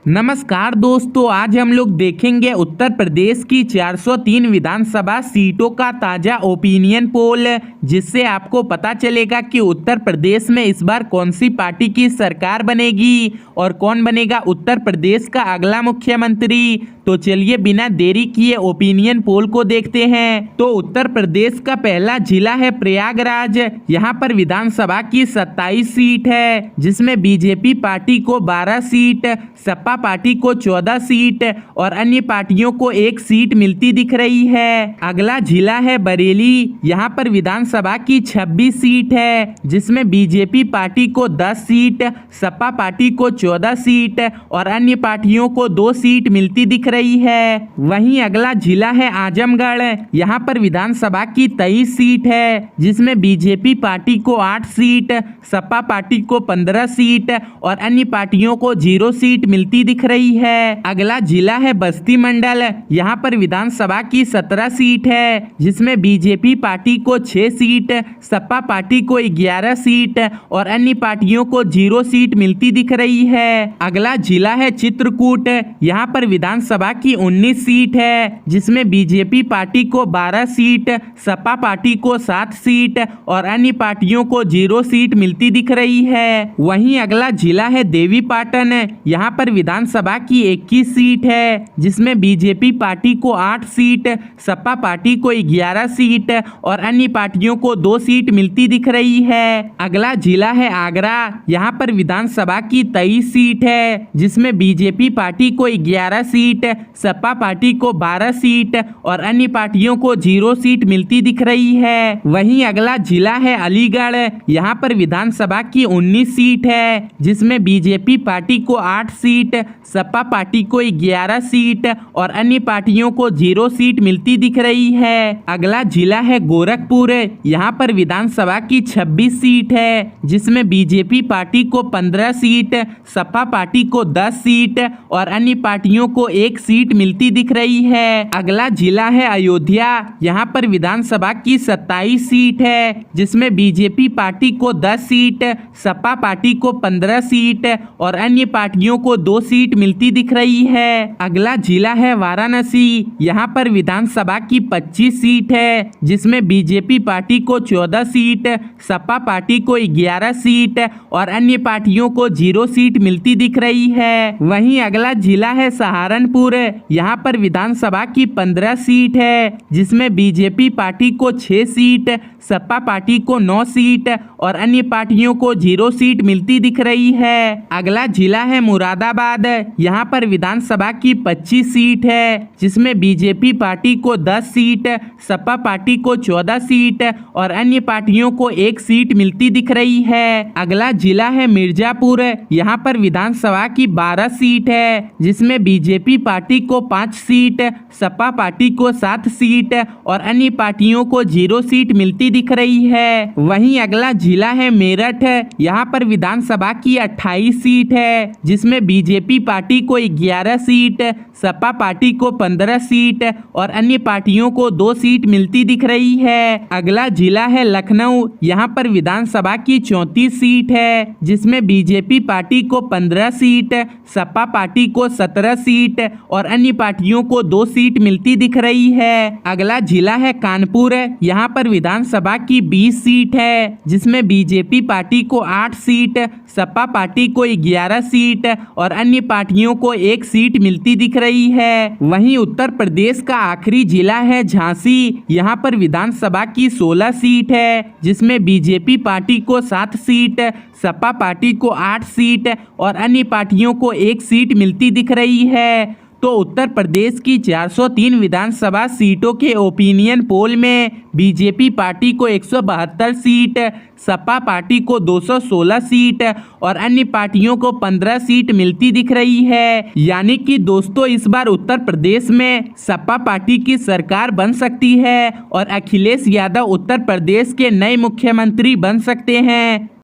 नमस्कार दोस्तों, आज हम लोग देखेंगे उत्तर प्रदेश की 403 विधानसभा सीटों का ताजा ओपिनियन पोल, जिससे आपको पता चलेगा कि उत्तर प्रदेश में इस बार कौन सी पार्टी की सरकार बनेगी और कौन बनेगा उत्तर प्रदेश का अगला मुख्यमंत्री। तो चलिए बिना देरी किए ओपिनियन पोल को देखते हैं। तो उत्तर प्रदेश का पहला जिला है प्रयागराज। यहाँ पर विधानसभा की 27 सीट है, जिसमें बीजेपी पार्टी को 12 सीट, सपा पार्टी को 14 सीट और अन्य पार्टियों को 1 सीट मिलती दिख रही है। अगला जिला है बरेली। यहाँ पर विधानसभा की 26 सीट है, जिसमें बीजेपी पार्टी को 10 सीट, सपा पार्टी को 14 सीट और अन्य पार्टियों को 2 सीट मिलती दिख रही है। वहीं अगला जिला है आजमगढ़। यहाँ पर विधानसभा की 23 सीट है, जिसमें बीजेपी पार्टी को 8 सीट, सपा पार्टी को 15 सीट और अन्य पार्टियों को 0 सीट मिलती दिख रही है। अगला जिला है बस्ती मंडल। यहाँ पर विधानसभा की 17 सीट है, जिसमें बीजेपी पार्टी को 6 सीट, सपा पार्टी को 11 सीट और अन्य पार्टियों को 0 सीट मिलती दिख रही है। अगला जिला है चित्रकूट। यहाँ पर विधानसभा की 19 सीट है, जिसमें बीजेपी पार्टी को 12 सीट, सपा पार्टी को 7 सीट और अन्य पार्टियों को 0 सीट मिलती दिख रही है। वहीं अगला जिला है देवीपाटन। यहाँ पर विधानसभा की 21 सीट है, जिसमें बीजेपी पार्टी को 8 सीट, सपा पार्टी को 11 सीट और अन्य पार्टियों को 2 सीट मिलती दिख रही है। अगला जिला है आगरा। यहाँ पर विधानसभा की 23 सीट है, जिसमें बीजेपी पार्टी को 11 सीट, सपा पार्टी को 12 सीट और अन्य पार्टियों को 0 सीट मिलती दिख रही है। वहीं अगला जिला है अलीगढ़। यहाँ पर विधानसभा की 19 सीट है, जिसमें बीजेपी पार्टी को 8 सीट, सपा पार्टी को 11 सीट और अन्य पार्टियों को 0 सीट मिलती दिख रही है। अगला जिला है गोरखपुर। यहाँ पर विधानसभा की 26 सीट है, जिसमें बीजेपी पार्टी को 15 सीट, सपा पार्टी को 10 सीट और अन्य पार्टियों को 1 सीट मिलती दिख रही है। अगला जिला है अयोध्या। यहाँ पर विधानसभा की 27 सीट है, जिसमें बीजेपी पार्टी को 10 सीट, सपा पार्टी को 15 सीट और अन्य पार्टियों को 2 सीट मिलती दिख रही है। अगला जिला है वाराणसी। यहाँ पर विधानसभा की 25 सीट है, जिसमें बीजेपी पार्टी को 14 सीट, सपा पार्टी को 11 सीट और अन्य पार्टियों को 0 सीट मिलती दिख रही है। वहीं अगला जिला है सहारनपुर। यहाँ पर विधानसभा की 15 सीट है, जिसमें बीजेपी पार्टी को 6 सीट, सपा पार्टी को 9 सीट और अन्य पार्टियों को 0 सीट मिलती दिख रही है। अगला जिला है मुरादाबाद। यहाँ पर विधानसभा की 25 सीट है, जिसमें बीजेपी पार्टी को 10 सीट, सपा पार्टी को 14 सीट और अन्य पार्टियों को 1 सीट मिलती दिख रही है। अगला जिला है मिर्जापुर। यहाँ पर विधानसभा की 12 सीट है, जिसमें बीजेपी पार्टी को 5 सीट, सपा पार्टी को 7 सीट और अन्य पार्टियों को 0 सीट मिलती दिख रही है। वहीं अगला जिला है मेरठ। यहाँ पर विधानसभा की 28 सीट है, जिसमें बीजेपी पार्टी को 11 सीट, सपा पार्टी को 15 सीट और अन्य पार्टियों को 2 सीट मिलती दिख रही है। अगला जिला है लखनऊ। यहाँ पर विधानसभा की 34 सीट है, जिसमें बीजेपी पार्टी को 15 सीट, सपा पार्टी को 17 सीट और अन्य पार्टियों को 2 सीट मिलती दिख रही है। अगला जिला है कानपुर। यहाँ पर विधानसभा की 20 सीट है, जिसमें बीजेपी पार्टी को 8 सीट, सपा पार्टी को 11 सीट और अन्य पार्टियों को 1 सीट मिलती दिख रही है। वहीं उत्तर प्रदेश का आखिरी जिला है झांसी। यहाँ पर विधानसभा की 16 सीट है, जिसमें बीजेपी पार्टी को 7 सीट, सपा पार्टी को 8 सीट और अन्य पार्टियों को 1 सीट मिलती दिख रही है। तो उत्तर प्रदेश की 403 विधानसभा सीटों के ओपिनियन पोल में बीजेपी पार्टी को 172 सीट, सपा पार्टी को 216 सीट और अन्य पार्टियों को 15 सीट मिलती दिख रही है। यानी कि दोस्तों, इस बार उत्तर प्रदेश में सपा पार्टी की सरकार बन सकती है और अखिलेश यादव उत्तर प्रदेश के नए मुख्यमंत्री बन सकते हैं।